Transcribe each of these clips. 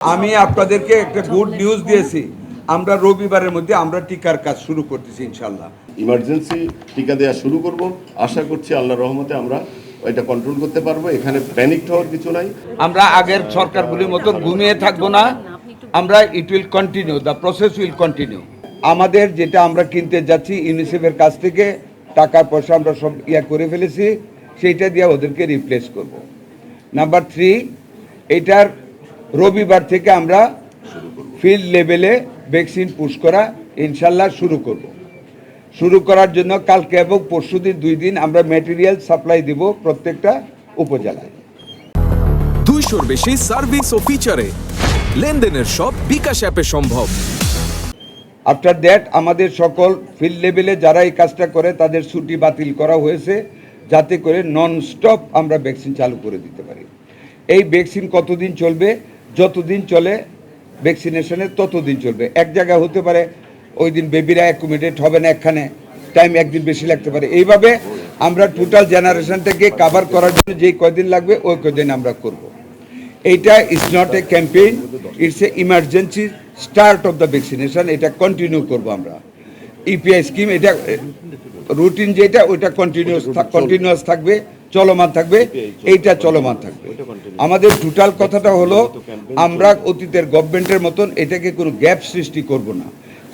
আমি আপনাদেরকে একটা গুড নিউজ দিয়েছি, আমরা রবিবারের মধ্যে আমরা টিকার কাজ শুরু করতেছি ইনশাল্লাহ। ইমার্জেন্সি টিকা দেওয়া শুরু করব, আশা করছি আল্লাহর রহমতে আমরা এটা কন্ট্রোল করতে পারবো। এখানে প্যানিক হওয়ার কিছু নাই। আমরা আগের সরকারগুলির মতন ঘুমিয়ে থাকবো না, আমরা it will continue, the process will continue. আমাদের যেটা আমরা কিনতে যাচ্ছি ইউনিসেফের কাছ থেকে টাকা পয়সা আমরা সব করে ফেলেছি, সেইটা দিয়ে ওদেরকে রিপ্লেস করব। নাম্বার 3, এইটার রবিবার থেকে আমরা ফিল্ড লেভেলে ভ্যাকসিন পুশ করা ইনশাল্লাহ শুরু করার জন্য কালকে এবং পরশুদিন 2 দিন আমরা ম্যাটেরিয়াল সাপ্লাই দিব প্রত্যেকটা উপজেলায়। 200-র বেশি সার্ভিস ও ফিচারে লেনদেনের সব বিকাশ অ্যাপে সম্ভব। আফটার দ্যাট আমাদের সকল ফিল্ড লেভেলে যারা এই কাজটা করে তাদের ছুটি বাতিল করা হয়েছে, যাতে করে নন স্টপ আমরা ভ্যাকসিন চালু করে দিতে পারি। এই ভ্যাকসিন কতদিন চলবে? যতদিন চলে ভ্যাকসিনেশনের ততদিন চলবে। এক জায়গায় হতে পারে ওই দিন বেবিরা অ্যাকোমোডেট হবে না, একখানে টাইম একদিন বেশি লাগতে পারে। এইভাবে আমরা টোটাল জেনারেশনটাকে কাভার করার জন্য যেই কয়দিন লাগবে ওই কয়দিন আমরা করব। এইটা is not a campaign, it's a emergency start of the vaccination. এটা কন্টিনিউ করব আমরা। ইপিআই স্কিম এটা রুটিন যেটা ওইটা কন্টিনিউয়াস থাকবে, চলমান থাকবে, এইটা চলমান থাকবে। আমাদের টোটাল কথাটা হলো আমরা অতীতের গভর্নমেন্টের মতন এটাকে কোনো গ্যাপ সৃষ্টি করব না।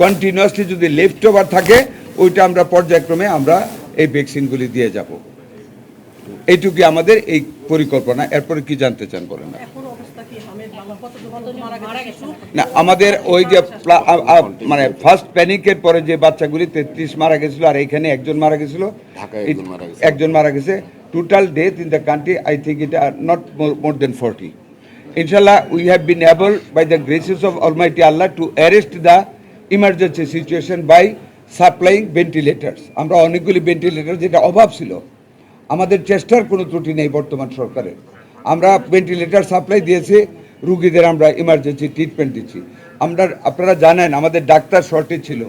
কন্টিনিউয়াসলি যদি লেফট ওভার থাকে ওইটা আমরা পর্যায়ক্রমে আমরা এই ভ্যাকসিনগুলি দিয়ে যাব। এইটুকুই আমাদের এই পরিকল্পনা। এরপরে কি জানতে চান বলেন না? না, আমাদের ওই যে মানে ফার্স্ট প্যানিকের পরে যে বাচ্চাগুলি 33 মারা গেছিল আর এইখানে একজন মারা গেছিল, একজন মারা গেছে। Total death in the country I think it are not more than 40। ইনশাল্লাহ we have been able by the graces of almighty Allah to arrest the emergency situation by supplying ventilators. আমরা অনেকগুলি ভেন্টিলেটার যেটা অভাব ছিল, আমাদের চেষ্টার কোনো ত্রুটি নেই বর্তমান সরকারের। আমরা ভেন্টিলেটার সাপ্লাই দিয়েছি, রুগীদের আমরা ইমার্জেন্সি ট্রিটমেন্ট দিচ্ছি। আপনারা জানেন আমাদের ডাক্তার শর্টেজ ছিল,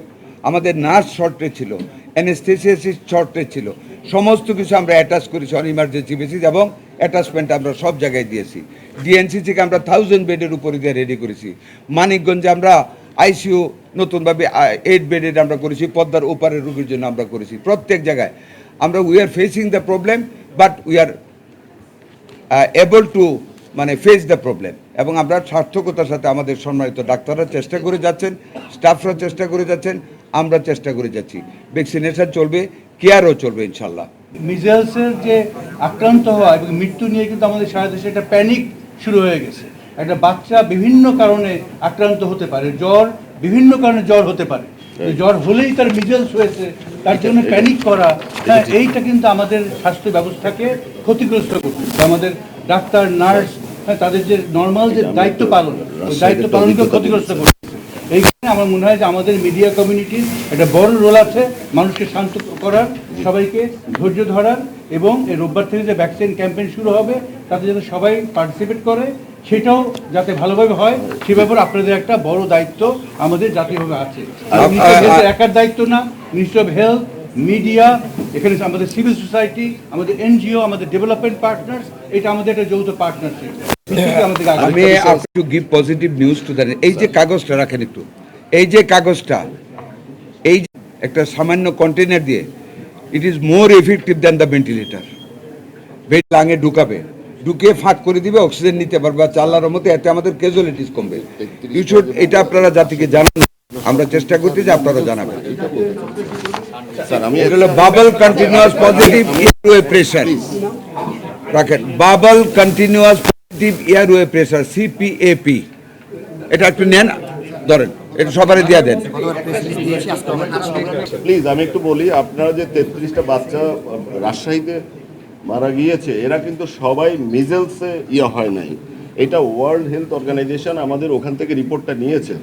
আমাদের নার্স শর্টেজ ছিল, অ্যানেস্থেসিয়াসিস্ট শর্টেজ ছিল। সমস্ত কিছু আমরা অ্যাটাচ করেছি অন ইমার্জেন্সি বেসিস এবং অ্যাটাচমেন্ট আমরা সব জায়গায় দিয়েছি। ডিএনসি থেকে আমরা 1000 বেডের উপরে দিয়ে রেডি করেছি। মানিকগঞ্জে আমরা আইসিইউ নতুনভাবে 8 বেডের আমরা করেছি, পদ্মার ওপারের রুগীর জন্য আমরা করেছি। প্রত্যেক জায়গায় আমরা we are facing the problem, but we are able to face the problem. এবং আমরা সার্থকতার সাথে আমাদের সম্মানিত ডাক্তাররা চেষ্টা করে যাচ্ছেন, স্টাফরা চেষ্টা করে যাচ্ছেন, আমরা চেষ্টা করে যাচ্ছি। ভ্যাকসিনেশন চলবে, কেয়ারও চলবে ইনশাল্লাহ। মিজেলসের যে আক্রান্ত হওয়া এবং মৃত্যু নিয়ে কিন্তু আমাদের সারা দেশে একটা প্যানিক শুরু হয়ে গেছে। একটা বাচ্চা বিভিন্ন কারণে আক্রান্ত হতে পারে, বিভিন্ন কারণে জ্বর হতে পারে, জ্বর হলেই তার মিজেলস হয়েছে, তার জন্য প্যানিক করা, এইটা কিন্তু আমাদের স্বাস্থ্য ব্যবস্থাকে ক্ষতিগ্রস্ত করছে। আমাদের ডাক্তার, নার্স, তাদের যে নর্মাল যে দায়িত্ব পালন, ওই দায়িত্ব পালনকে ক্ষতিগ্রস্ত করছে। এইখানে আমার মনে হয় যে আমাদের মিডিয়া কমিউনিটির একটা বড় রোল আছে, মানুষকে শান্ত করার, সবাইকে ধৈর্য ধরার, এবং এই রোববার থেকে যে ভ্যাকসিন ক্যাম্পেইন শুরু হবে তাতে যাতে সবাই পার্টিসিপেট করে, সেটাও যাতে ভালোভাবে হয়, সে ব্যাপারে আপনাদের একটা বড় দায়িত্ব আমাদের জাতীয়ভাবে আছে। একার দায়িত্ব না, মিনিস্ট্রি অফ হেলথ, মিডিয়া, এখানে আমাদের সিভিল সোসাইটি, আমাদের এনজিও, আমাদের ডেভেলপমেন্ট পার্টনার্স, এটা আমাদের একটা যৌথ পার্টনারশিপ। আমি to give positive news to that. এই যে কাগজটা রাখেন একটু, এই যে কাগজটা, এই একটা সামান্য কন্টেনার দিয়ে it is more effective than the ventilator. লাঙে ঢুকাবে, ঢুকে ফাঁক করে দিবে, অক্সিজেন নিতে পারবে। আল্লাহর মতে এতে আমাদের ক্যাজুয়ালিটিস কমবে। এটা আপনারা জাতিকে জানান, আমরা চেষ্টা করছি যে আপনারা জানাবেন। এটা হলো bubble continuous positive airway pressure রাখেন, bubble continuous positive airway pressure, CPAP. এটা একটু নেন, ধরেন, এটা সবারই দিয়ে দেন প্লিজ। আমি একটু বলি, আপনারা যে 33টা বাচ্চা রাজশাহীতে মারা গিয়েছে, এরা কিন্তু সবাই মিজেলসে হয় নাই। এটা ওয়ার্ল্ড হেলথ অর্গানাইজেশন আমাদের ওখান থেকে রিপোর্টটা নিয়েছে।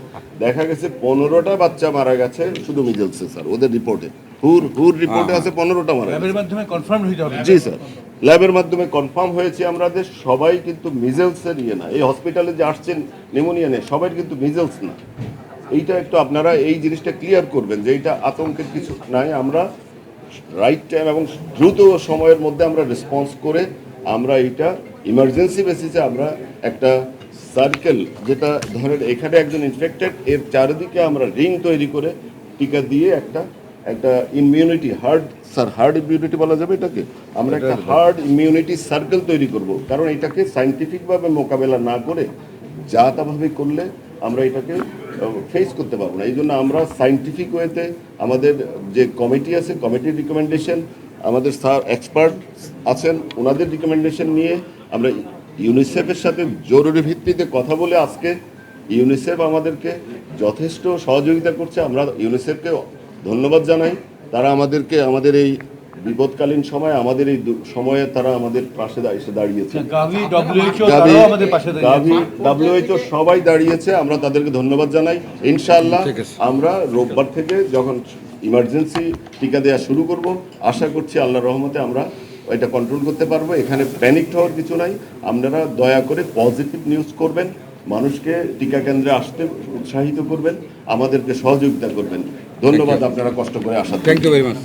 দেখা গেছে 15টা বাচ্চা মারা গেছে শুধু মিজেলসে, স্যার। ওদের রিপোর্টে হুর রিপোর্টে আছে 15টা মারা গেছে। ল্যাবের মাধ্যমে কনফার্ম হয়ে যাবে। জি স্যার, ল্যাবের মাধ্যমে কনফার্ম হয়েছে আমাদের। সবাই কিন্তু মিজেলসের না, এই হসপিটালে যে আসছেন নিউমোনিয়া নিয়ে, সবাই কিন্তু মিজেলস না। এইটা একটু আপনারা এই জিনিসটা ক্লিয়ার করবেন যে এইটা আতঙ্কের কিছু নাই। আমরা রাইট টাইম এবং দ্রুত সময়ের মধ্যে আমরা রেসপন্স করে আমরা এইটা ইমার্জেন্সি বেসিসে আমরা একটা সার্কেল, যেটা ধরেন এখানে একজন ইনফেক্টেড, এর চারিদিকে আমরা রিং তৈরি করে টিকা দিয়ে একটা ইমিউনিটি হার্ড ইমিউনিটি বলা যাবে এটাকে, আমরা একটা হার্ড ইমিউনিটি সার্কেল তৈরি করব। কারণ এটাকে সায়েন্টিফিকভাবে মোকাবেলা না করে যা তাভাবে করলে আমরা এটাকে ফেস করতে পারবো না। এই জন্য আমরা সায়েন্টিফিক ওয়েতে আমাদের যে কমিটি আছে, কমিটির রিকমেন্ডেশন, আমাদের স্যার এক্সপার্ট আছেন, ওনাদের রিকমেন্ডেশন নিয়ে আমরা ইউনিসেফের সাথে জরুরি ভিত্তিতে কথা বলে আজকে ইউনিসেফ আমাদেরকে যথেষ্ট সহযোগিতা করছে। আমরা ইউনিসেফকে ধন্যবাদ জানাই। তারা আমাদেরকে আমাদের এই বিপদকালীন সময়, আমাদের এই সময়ে তারা আমাদের পাশে এসে দাঁড়িয়েছে। গাভি WHO তারাও আমাদের পাশে দাঁড়িয়েছে। WHO সবাই দাঁড়িয়েছে, আমরা তাদেরকে ধন্যবাদ জানাই। ইনশাআল্লাহ আমরা রোববার থেকে যখন ইমার্জেন্সি টিকা দেওয়া শুরু করব, আশা করছি আল্লাহর রহমতে আমরা এটা কন্ট্রোল করতে পারবো। এখানে প্যানিক হওয়ার কিছু নাই। আপনারা দয়া করে পজিটিভ নিউজ করবেন, মানুষকে টিকা কেন্দ্রে আসতে উৎসাহিত করবেন, আমাদেরকে সহযোগিতা করবেন। ধন্যবাদ আপনারা কষ্ট করে আসার জন্য। Thank you very much.